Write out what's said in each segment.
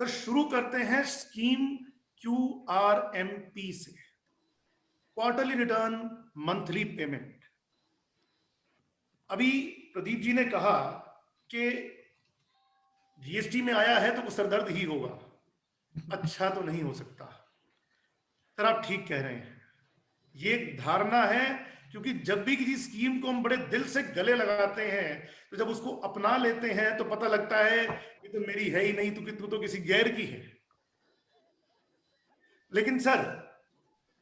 Sir शुरू करते हैं स्कीम QRMP से, क्वार्टरली रिटर्न मंथली पेमेंट। अभी प्रदीप जी ने कहा कि जीएसटी में आया है तो सरदर्द ही होगा, अच्छा तो नहीं हो सकता। सर आप ठीक कह रहे हैं, ये एक धारणा है, क्योंकि जब भी किसी स्कीम को हम बड़े दिल से गले लगाते हैं तो जब उसको अपना लेते हैं तो पता लगता है ये तो मेरी है ही नहीं, तू तो किसी गैर की है। लेकिन सर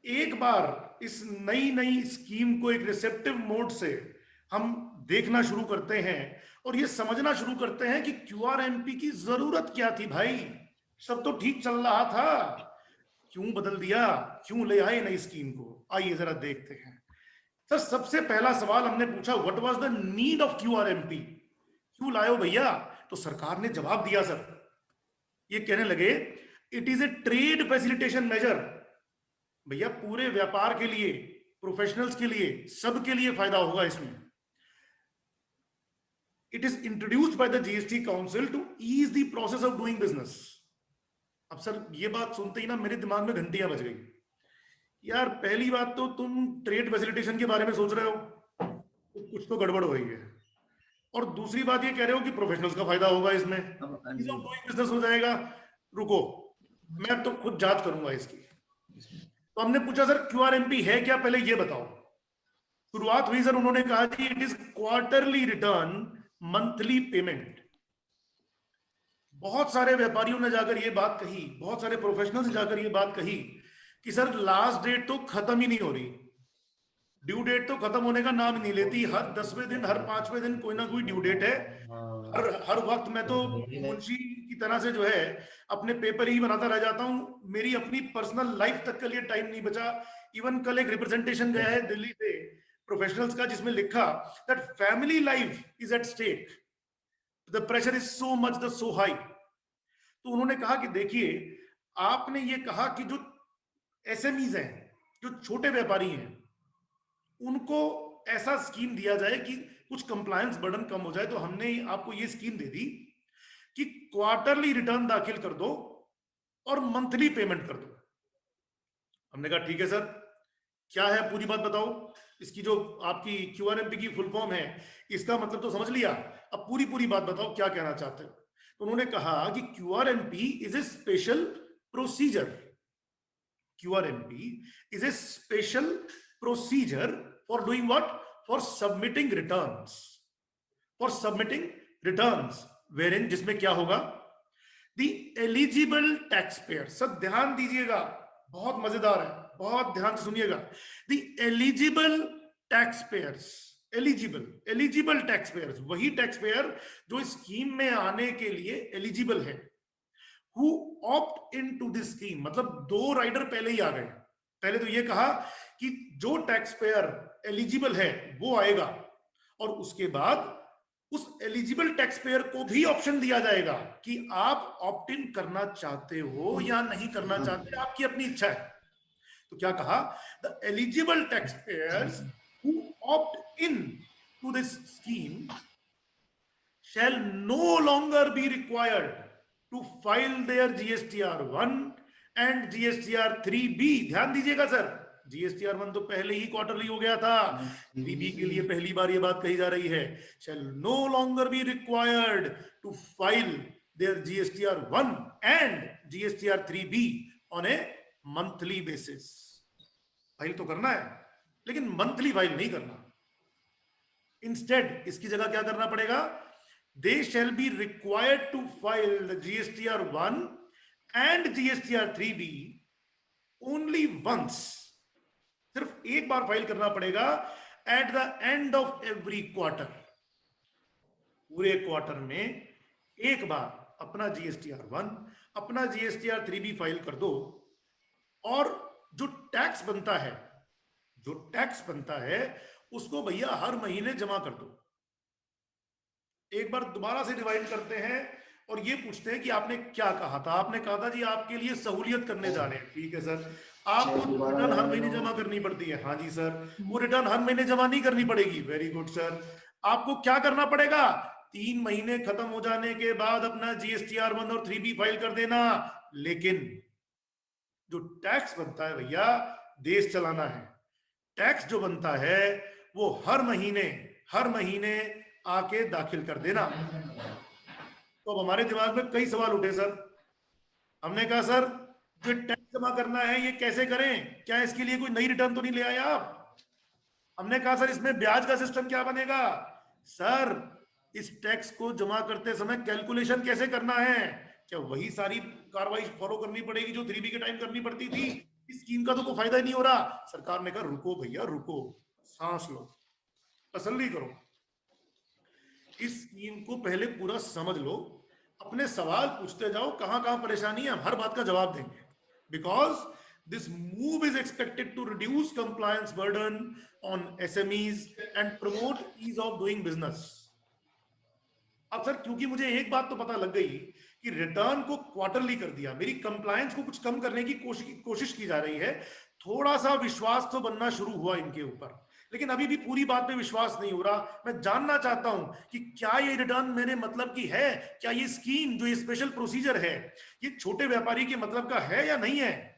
एक बार इस नई नई स्कीम को एक रिसेप्टिव मोड से हम देखना शुरू करते हैं और ये समझना शुरू करते हैं कि QRMP की जरूरत क्या थी भाई, सब तो ठीक चल रहा था, क्यों बदल दिया, क्यों ले आए नई स्कीम को। आइए जरा देखते हैं। सर सबसे पहला सवाल हमने पूछा, what was the need of QRMP, क्यों लाए हो भैया? तो सरकार ने जवाब दिया सर, ये कहने लगे it is a trade facilitation measure. भैया पूरे व्यापार के लिए, प्रोफेशनल्स के लिए, सबके लिए फायदा होगा इसमें। It is introduced by the GST council to ease the process of doing business. अब सर ये बात सुनते ही ना मेरे दिमाग में घंटियां बज गई। यार पहली बात तो तुम ट्रेड फैसिलिटेशन के बारे में सोच रहे हो तो कुछ तो गड़बड़ हो रही है, और दूसरी बात ये कह रहे हो कि प्रोफेशनल्स का फायदा होगा इसमें, ईज ऑफ डूइंग बिजनेस हो जाएगा। रुको, मैं तो खुद जांच करूंगा इसकी। तो हमने पूछा सर QRMP है क्या, पहले ये बताओ। शुरुआत हुई सर, उन्होंने कहा कि it is quarterly return monthly payment. बहुत सारे व्यापारियों ने जाकर ये बात कही, बहुत सारे प्रोफेशनल्स ने जाकर ये बात कही कि सर लास्ट डेट तो खत्म ही नहीं हो रही, ड्यू डेट तो खत्म होने का नाम नहीं लेती, हर 10वें दिन हर 5वें दिन कोई ना कोई ड्यू डेट है। हर वक्त मैं तो मुंशी की तरह से जो है अपने पेपर ही बनाता रह जाता हूँ, मेरी अपनी पर्सनल लाइफ तक के लिए टाइम नहीं बचा। इवन कल एक रिप्रेजेंटेशन गया है दिल्ली से प्रोफेशनल्स का जिसमें लिखा that family life is at stake, the pressure is so much the so high. तो उन्होंने कहा कि देखिए आपने ये कहा कि जो SMEs हैं, जो छोटे व्यापारी हैं, उनको ऐसा स्कीम दिया जाए कि कुछ कंप्लायंस बर्डन कम हो जाए, तो हमने आपको ये स्कीम दे दी कि क्वार्टरली रिटर्न दाखिल कर दो और मंथली पेमेंट कर दो। हमने कहा ठीक है सर, क्या है पूरी बात बताओ, इसकी जो आपकी QRMP की फुल फॉर्म है इसका मतलब तो समझ लिया, अब पूरी पूरी बात बताओ क्या कहना चाहते हो। तो उन्होंने कहा कि QRMP is a special procedure, QRMP is a special procedure for doing what? For submitting returns. For submitting returns, wherein जिसमें क्या होगा? The eligible taxpayer, सब ध्यान दीजिएगा, बहुत मजेदार है, बहुत ध्यान से सुनिएगा। The eligible taxpayers, eligible taxpayers, वही taxpayer जो स्कीम में आने के लिए eligible है, who opt into this scheme, मतलब दो राइडर पहले ही आ गए। पहले तो ये कहा कि जो टैक्स पेयर एलिजिबल है वो आएगा, और उसके बाद उस एलिजिबल टैक्स पेयर को भी ऑप्शन दिया जाएगा कि आप ऑप्ट इन करना चाहते हो या नहीं करना चाहते, आपकी अपनी इच्छा है। तो क्या कहा, the eligible tax payers who opt in to this scheme shall no longer be required to file their GSTR1 and GSTR3B। ध्यान दीजिएगा सर, GSTR1 तो पहले ही क्वार्टरली हो गया था, 3B के लिए पहली बार ये बात कही जा रही है, shall no longer be required to file their GSTR1 and GSTR3B on a monthly basis। File तो करना है लेकिन मंथली फाइल नहीं करना। इंस्टेड इसकी जगह क्या करना पड़ेगा, they shall be required to file the GSTR1 and GSTR3B only once, सिर्फ एक बार फाइल करना पड़ेगा at the end of every quarter। पूरे क्वार्टर में एक बार अपना GSTR1 अपना GSTR3B फाइल कर दो, और जो टैक्स बनता है उसको भैया हर महीने जमा कर दो। एक बार दोबारा से रिवाइंड करते हैं और ये पूछते हैं कि आपने क्या कहा था। आपने कहा था जी आपके लिए सहूलियत करने जा रहे हैं, ठीक है सर, आपको रिटर्न हर महीने जमा करनी पड़ती है, हाँ जी सर, वो रिटर्न हर महीने जमा नहीं करनी पड़ेगी, वेरी गुड सर। आपको क्या करना पड़ेगा, 3 महीने खत्म हो जाने के बाद अपना GSTR 1 और 3B फाइल कर देना। लेकिन जो टैक्स बनता है भैया, देश चलाना है, टैक्स जो बनता है वो हर महीने आके दाखिल कर देना। तो अब हमारे दिमाग में कई सवाल उठे सर। हमने कहा सर जो टैक्स जमा करना है ये कैसे करें, क्या इसके लिए कोई नई रिटर्न तो नहीं ले आए आप? हमने कहा सर इसमें ब्याज का सिस्टम क्या बनेगा? सर इस टैक्स को जमा करते समय कैलकुलेशन कैसे करना है? क्या वही सारी कार्रवाई फॉलो करनी पड़ेगी जो 3B के टाइम करनी पड़ती थी? इस स्कीम का तो कोई फायदा ही नहीं हो रहा। सरकार ने कहा रुको भैया रुको, सांस लो, तसल्ली करो, इस स्कीम को पहले पूरा समझ लो, अपने सवाल पूछते जाओ, कहां कहां परेशानी है, हम हर बात का जवाब देंगे। Because this move is expected to reduce compliance burden on SMEs and promote ease of doing business. अब सर क्योंकि मुझे एक बात तो पता लग गई कि रिटर्न को क्वार्टरली कर दिया, मेरी कंप्लायंस को कुछ कम करने की कोशिश की जा रही है, थोड़ा सा विश्वास तो बनना शुरू हुआ इनके ऊपर, लेकिन अभी भी पूरी बात पे विश्वास नहीं हो रहा। मैं जानना चाहता हूं कि क्या ये रिटर्न मेरे मतलब की है, क्या ये स्कीम जो ये स्पेशल प्रोसीजर है ये छोटे व्यापारी के मतलब का है या नहीं है?